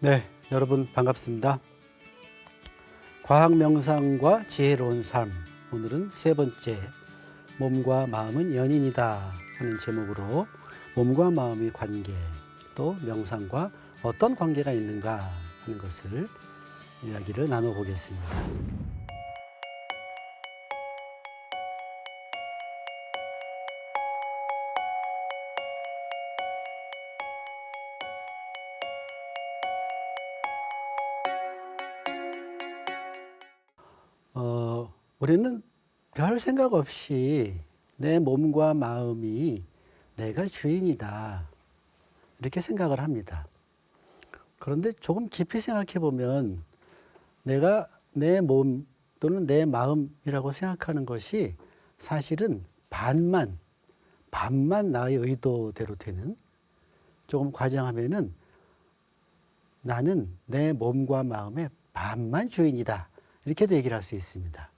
네, 여러분 반갑습니다. 과학 명상과 지혜로운 삶, 오늘은 세 번째, 몸과 마음은 연인이다 하는 제목으로 몸과 마음의 관계, 또 명상과 어떤 관계가 있는가 하는 것을 이야기를 나눠보겠습니다. 우리는 별 생각 없이 내 몸과 마음이 내가 주인이다, 이렇게 생각을 합니다. 그런데 조금 깊이 생각해 보면 내가 내 몸 또는 내 마음이라고 생각하는 것이 사실은 반만 나의 의도대로 되는, 조금 과장하면은 나는 내 몸과 마음의 반만 주인이다, 이렇게도 얘기를 할 수 있습니다.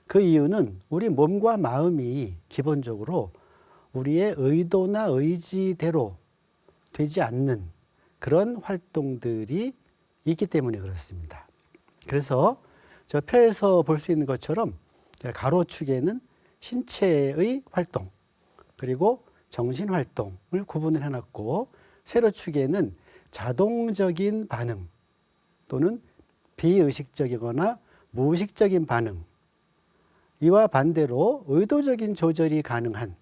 그 이유는 우리 몸과 마음이 기본적으로 우리의 의도나 의지대로 되지 않는 그런 활동들이 있기 때문에 그렇습니다. 그래서 저 표에서 볼 수 있는 것처럼 가로축에는 신체의 활동, 그리고 정신 활동을 구분을 해놨고, 세로축에는 자동적인 반응 또는 비의식적이거나 무의식적인 반응, 이와 반대로 의도적인 조절이 가능한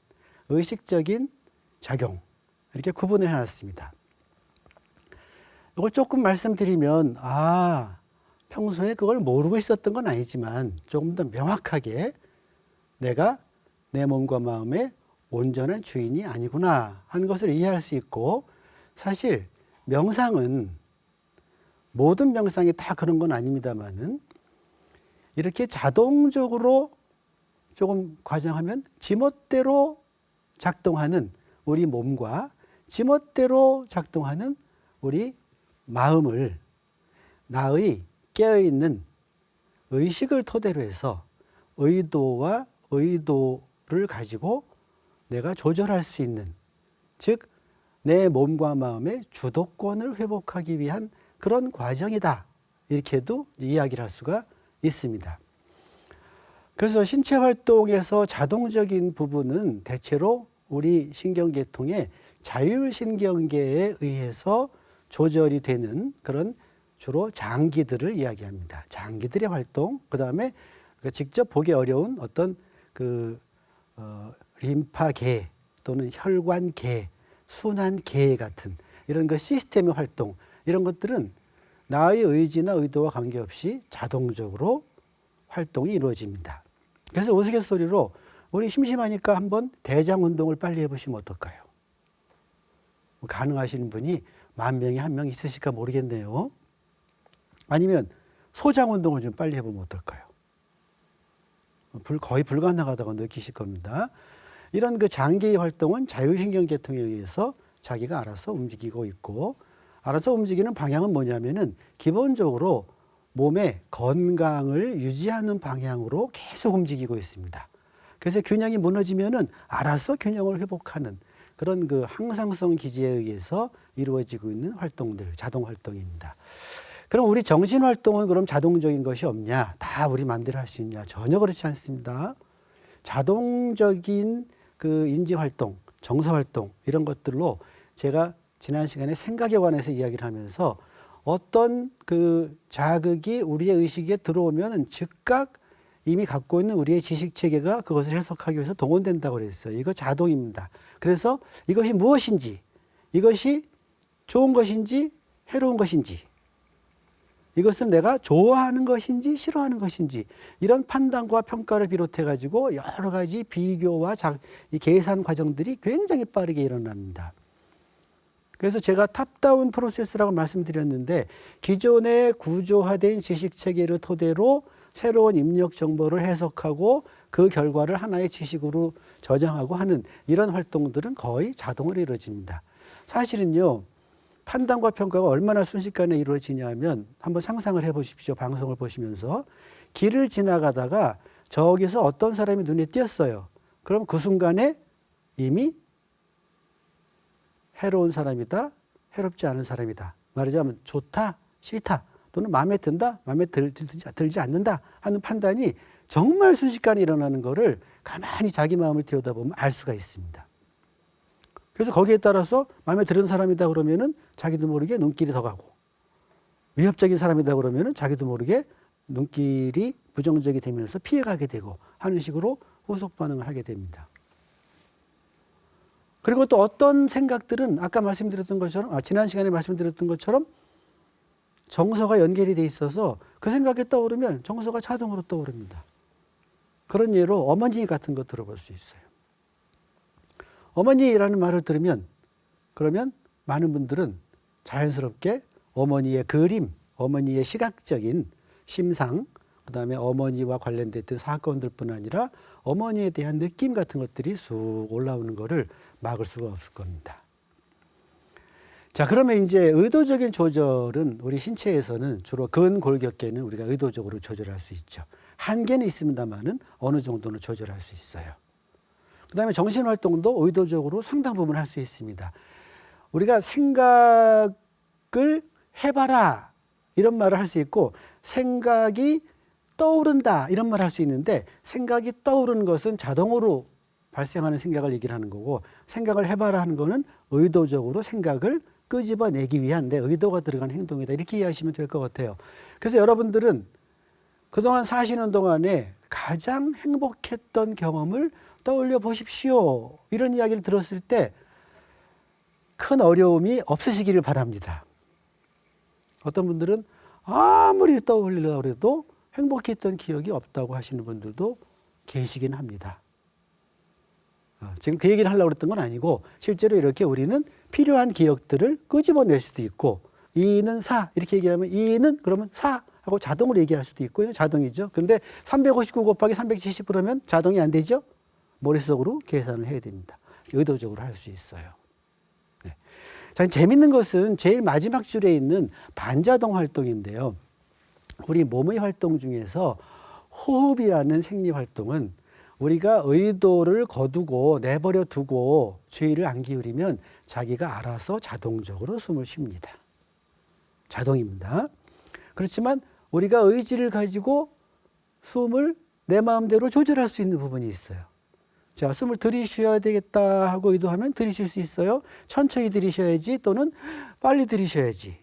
의식적인 작용, 이렇게 구분을 해놨습니다. 이걸 조금 말씀드리면 평소에 그걸 모르고 있었던 건 아니지만 조금 더 명확하게 내가 내 몸과 마음의 온전한 주인이 아니구나 하는 것을 이해할 수 있고, 사실 명상은 모든 명상이 다 그런 건 아닙니다만은 이렇게 자동적으로, 조금 과장하면 지멋대로 작동하는 우리 몸과 지멋대로 작동하는 우리 마음을 나의 깨어있는 의식을 토대로 해서 의도와 의도를 가지고 내가 조절할 수 있는, 즉 내 몸과 마음의 주도권을 회복하기 위한 그런 과정이다, 이렇게도 이야기를 할 수가 있습니다. 그래서 신체 활동에서 자동적인 부분은 대체로 우리 신경계통의 자율신경계에 의해서 조절이 되는 그런 주로 장기들을 이야기합니다. 장기들의 활동, 그 다음에 직접 보기 어려운 어떤 림파계 또는 혈관계, 순환계 같은 이런 시스템의 활동, 이런 것들은 나의 의지나 의도와 관계없이 자동적으로 활동이 이루어집니다. 그래서 우스갯소리로 우리 심심하니까 한번 대장 운동을 빨리 해보시면 어떨까요? 가능하시는 분이 10,000명에 1명 있으실까 모르겠네요. 아니면 소장 운동을 좀 빨리 해보면 어떨까요? 거의 불가능하다고 느끼실 겁니다. 이런 장기의 활동은 자율신경계통에 의해서 자기가 알아서 움직이고 있고, 알아서 움직이는 방향은 뭐냐면은 기본적으로 몸의 건강을 유지하는 방향으로 계속 움직이고 있습니다. 그래서 균형이 무너지면은 알아서 균형을 회복하는 그런 항상성 기제에 의해서 이루어지고 있는 활동들, 자동 활동입니다. 그럼 우리 정신 활동은 그럼 자동적인 것이 없냐? 다 우리 마음대로 할 수 있냐? 전혀 그렇지 않습니다. 자동적인 인지 활동, 정서 활동, 이런 것들로 제가 지난 시간에 생각에 관해서 이야기를 하면서 어떤 자극이 우리의 의식에 들어오면 즉각 이미 갖고 있는 우리의 지식 체계가 그것을 해석하기 위해서 동원된다고 그랬어요. 이거 자동입니다. 그래서 이것이 무엇인지, 이것이 좋은 것인지 해로운 것인지, 이것은 내가 좋아하는 것인지 싫어하는 것인지, 이런 판단과 평가를 비롯해 가지고 여러 가지 비교와 이 계산 과정들이 굉장히 빠르게 일어납니다. 그래서 제가 탑다운 프로세스라고 말씀드렸는데, 기존의 구조화된 지식 체계를 토대로 새로운 입력 정보를 해석하고 그 결과를 하나의 지식으로 저장하고 하는 이런 활동들은 거의 자동으로 이루어집니다. 사실은요, 판단과 평가가 얼마나 순식간에 이루어지냐 하면 한번 상상을 해보십시오. 방송을 보시면서 길을 지나가다가 저기서 어떤 사람이 눈에 띄었어요. 그럼 그 순간에 이미 해로운 사람이다, 해롭지 않은 사람이다, 말하자면 좋다, 싫다, 또는 마음에 든다, 마음에 들지 않는다 하는 판단이 정말 순식간에 일어나는 거를 가만히 자기 마음을 들여다보면 알 수가 있습니다. 그래서 거기에 따라서 마음에 드는 사람이다 그러면은 자기도 모르게 눈길이 더 가고, 위협적인 사람이다 그러면은 자기도 모르게 눈길이 부정적이 되면서 피해가게 되고 하는 식으로 후속 반응을 하게 됩니다. 그리고 또 어떤 생각들은 아까 말씀드렸던 것처럼, 지난 시간에 말씀드렸던 것처럼 정서가 연결이 돼 있어서 그 생각이 떠오르면 정서가 자동으로 떠오릅니다. 그런 예로 어머니 같은 거 들어볼 수 있어요. 어머니라는 말을 들으면, 그러면 많은 분들은 자연스럽게 어머니의 그림, 어머니의 시각적인 심상, 그 다음에 어머니와 관련됐던 사건들뿐 아니라 어머니에 대한 느낌 같은 것들이 쑥 올라오는 것을 막을 수가 없을 겁니다. 자, 그러면 이제 의도적인 조절은 우리 신체에서는 주로 근골격계는 우리가 의도적으로 조절할 수 있죠. 한계는 있습니다만은 어느 정도는 조절할 수 있어요. 그 다음에 정신활동도 의도적으로 상당 부분 할 수 있습니다. 우리가 생각을 해봐라 이런 말을 할 수 있고, 생각이 떠오른다 이런 말을 할 수 있는데, 생각이 떠오르는 것은 자동으로 발생하는 생각을 얘기를 하는 거고, 생각을 해봐라 하는 거는 의도적으로 생각을 끄집어내기 위한 내 의도가 들어간 행동이다, 이렇게 이해하시면 될 것 같아요. 그래서 여러분들은 그동안 사시는 동안에 가장 행복했던 경험을 떠올려 보십시오, 이런 이야기를 들었을 때 큰 어려움이 없으시기를 바랍니다. 어떤 분들은 아무리 떠올리려고 해도 행복했던 기억이 없다고 하시는 분들도 계시긴 합니다. 지금 그 얘기를 하려고 했던 건 아니고, 실제로 이렇게 우리는 필요한 기억들을 끄집어낼 수도 있고, 이는 사 이렇게 얘기하면 이는 그러면 사 하고 자동으로 얘기할 수도 있고, 자동이죠. 근데 359 곱하기 370 그러면 자동이 안 되죠. 머릿속으로 계산을 해야 됩니다. 의도적으로 할 수 있어요. 네. 자, 재밌는 것은 제일 마지막 줄에 있는 반자동 활동인데요. 우리 몸의 활동 중에서 호흡이라는 생리활동은 우리가 의도를 거두고 내버려 두고 주의를 안 기울이면 자기가 알아서 자동적으로 숨을 쉽니다. 자동입니다. 그렇지만 우리가 의지를 가지고 숨을 내 마음대로 조절할 수 있는 부분이 있어요. 자, 숨을 들이쉬어야 되겠다 하고 의도하면 들이쉴 수 있어요. 천천히 들이셔야지, 또는 빨리 들이셔야지.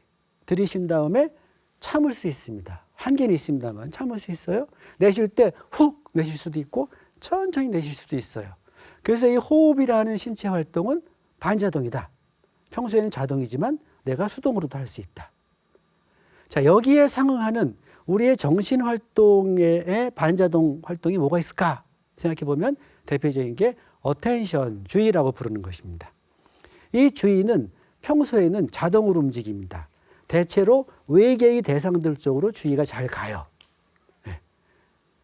들이신 다음에 참을 수 있습니다. 한계는 있습니다만 참을 수 있어요. 내쉴 때 훅 내쉴 수도 있고 천천히 내쉴 수도 있어요. 그래서 이 호흡이라는 신체 활동은 반자동이다. 평소에는 자동이지만 내가 수동으로도 할 수 있다. 자, 여기에 상응하는 우리의 정신 활동의 반자동 활동이 뭐가 있을까 생각해 보면 대표적인 게 어텐션, 주의라고 부르는 것입니다. 이 주의는 평소에는 자동으로 움직입니다. 대체로 외계의 대상들 쪽으로 주의가 잘 가요. 네.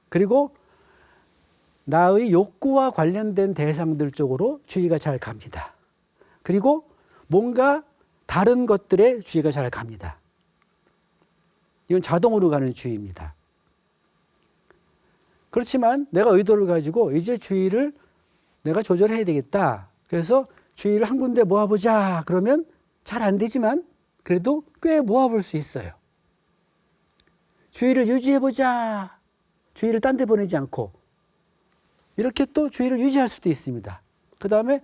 그리고 나의 욕구와 관련된 대상들 쪽으로 주의가 잘 갑니다. 그리고 뭔가 다른 것들에 주의가 잘 갑니다. 이건 자동으로 가는 주의입니다. 그렇지만 내가 의도를 가지고 이제 주의를 내가 조절해야 되겠다. 그래서 주의를 한 군데 모아보자. 그러면 잘 안 되지만 그래도 꽤 모아볼 수 있어요. 주의를 유지해보자. 주의를 딴 데 보내지 않고 이렇게 또 주의를 유지할 수도 있습니다. 그 다음에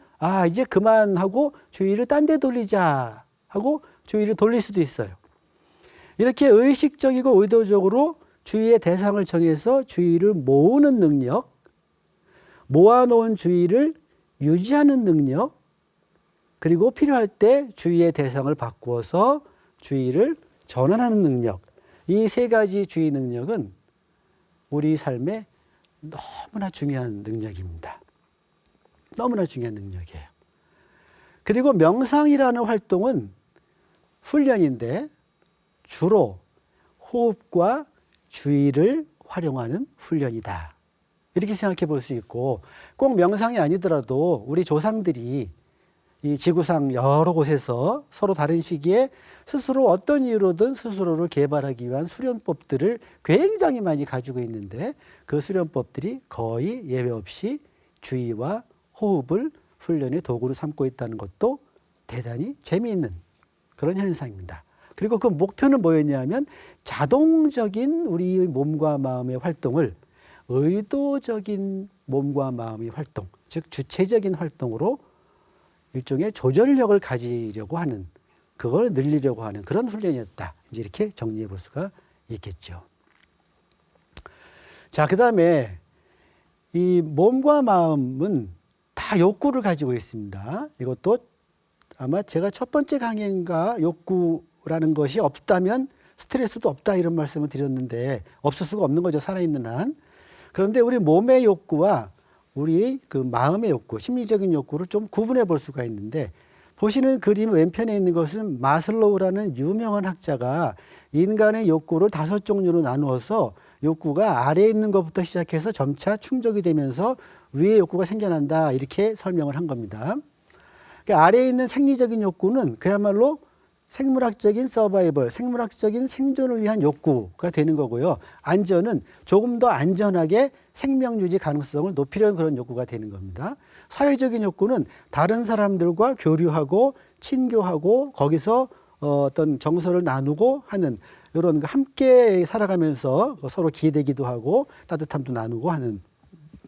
이제 그만하고 주의를 딴 데 돌리자 하고 주의를 돌릴 수도 있어요. 이렇게 의식적이고 의도적으로 주의의 대상을 정해서 주의를 모으는 능력, 모아놓은 주의를 유지하는 능력, 그리고 필요할 때 주의의 대상을 바꾸어서 주의를 전환하는 능력, 이 세 가지 주의 능력은 우리 삶에 너무나 중요한 능력입니다. 너무나 중요한 능력이에요. 그리고 명상이라는 활동은 훈련인데 주로 호흡과 주의를 활용하는 훈련이다. 이렇게 생각해 볼 수 있고, 꼭 명상이 아니더라도 우리 조상들이 이 지구상 여러 곳에서 서로 다른 시기에 스스로 어떤 이유로든 스스로를 개발하기 위한 수련법들을 굉장히 많이 가지고 있는데, 그 수련법들이 거의 예외 없이 주의와 호흡을 훈련의 도구로 삼고 있다는 것도 대단히 재미있는 그런 현상입니다. 그리고 그 목표는 뭐였냐면 자동적인 우리 몸과 마음의 활동을 의도적인 몸과 마음의 활동, 즉 주체적인 활동으로 일종의 조절력을 가지려고 하는, 그걸 늘리려고 하는 그런 훈련이었다. 이제 이렇게 정리해 볼 수가 있겠죠. 자, 그 다음에 이 몸과 마음은 다 욕구를 가지고 있습니다. 이것도 아마 제가 첫 번째 강의인가 욕구라는 것이 없다면 스트레스도 없다 이런 말씀을 드렸는데 없을 수가 없는 거죠. 살아있는 한. 그런데 우리 몸의 욕구와 우리 그 마음의 욕구, 심리적인 욕구를 좀 구분해 볼 수가 있는데 보시는 그림 왼편에 있는 것은 마슬로우라는 유명한 학자가 인간의 욕구를 5종류로 나누어서 욕구가 아래에 있는 것부터 시작해서 점차 충족이 되면서 위에 욕구가 생겨난다 이렇게 설명을 한 겁니다. 그러니까 아래에 있는 생리적인 욕구는 그야말로 생물학적인 서바이벌, 생물학적인 생존을 위한 욕구가 되는 거고요. 안전은 조금 더 안전하게 생명 유지 가능성을 높이려는 그런 욕구가 되는 겁니다. 사회적인 욕구는 다른 사람들과 교류하고 친교하고 거기서 어떤 정서를 나누고 하는 이런 함께 살아가면서 서로 기대기도 하고 따뜻함도 나누고 하는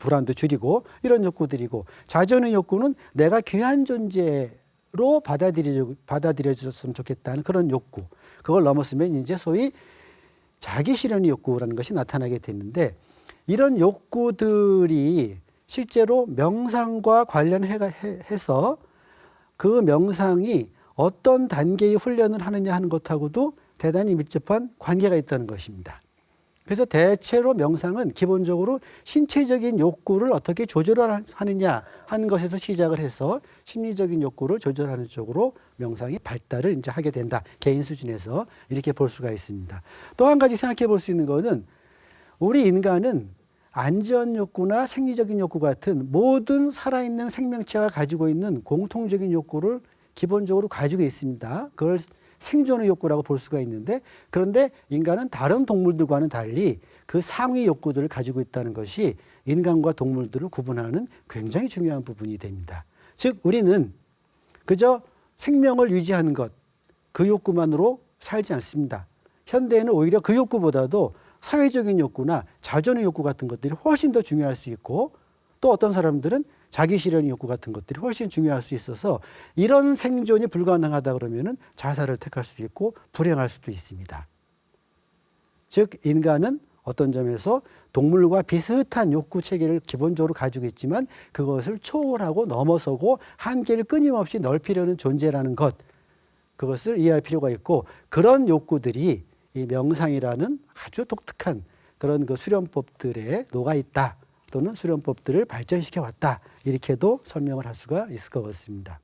불안도 줄이고 이런 욕구들이고, 자존의 욕구는 내가 귀한 존재로 받아들여졌으면 좋겠다는 그런 욕구, 그걸 넘었으면 이제 소위 자기 실현의 욕구라는 것이 나타나게 됐는데, 이런 욕구들이 실제로 명상과 관련해서 그 명상이 어떤 단계의 훈련을 하느냐 하는 것하고도 대단히 밀접한 관계가 있다는 것입니다. 그래서 대체로 명상은 기본적으로 신체적인 욕구를 어떻게 조절하느냐 하는 것에서 시작을 해서 심리적인 욕구를 조절하는 쪽으로 명상이 발달을 이제 하게 된다. 개인 수준에서 이렇게 볼 수가 있습니다. 또 한 가지 생각해 볼 수 있는 것은 우리 인간은 안전 욕구나 생리적인 욕구 같은 모든 살아있는 생명체가 가지고 있는 공통적인 욕구를 기본적으로 가지고 있습니다. 그걸 생존의 욕구라고 볼 수가 있는데, 그런데 인간은 다른 동물들과는 달리 그 상위 욕구들을 가지고 있다는 것이 인간과 동물들을 구분하는 굉장히 중요한 부분이 됩니다. 즉 우리는 그저 생명을 유지하는 것, 그 욕구만으로 살지 않습니다. 현대에는 오히려 그 욕구보다도 사회적인 욕구나 자존의 욕구 같은 것들이 훨씬 더 중요할 수 있고, 또 어떤 사람들은 자기 실현의 욕구 같은 것들이 훨씬 중요할 수 있어서 이런 생존이 불가능하다 그러면은 자살을 택할 수도 있고 불행할 수도 있습니다. 즉 인간은 어떤 점에서 동물과 비슷한 욕구 체계를 기본적으로 가지고 있지만 그것을 초월하고 넘어서고 한계를 끊임없이 넓히려는 존재라는 것, 그것을 이해할 필요가 있고, 그런 욕구들이 이 명상이라는 아주 독특한 그런 그 수련법들에 녹아 있다, 또는 수련법들을 발전시켜 왔다, 이렇게도 설명을 할 수가 있을 것 같습니다.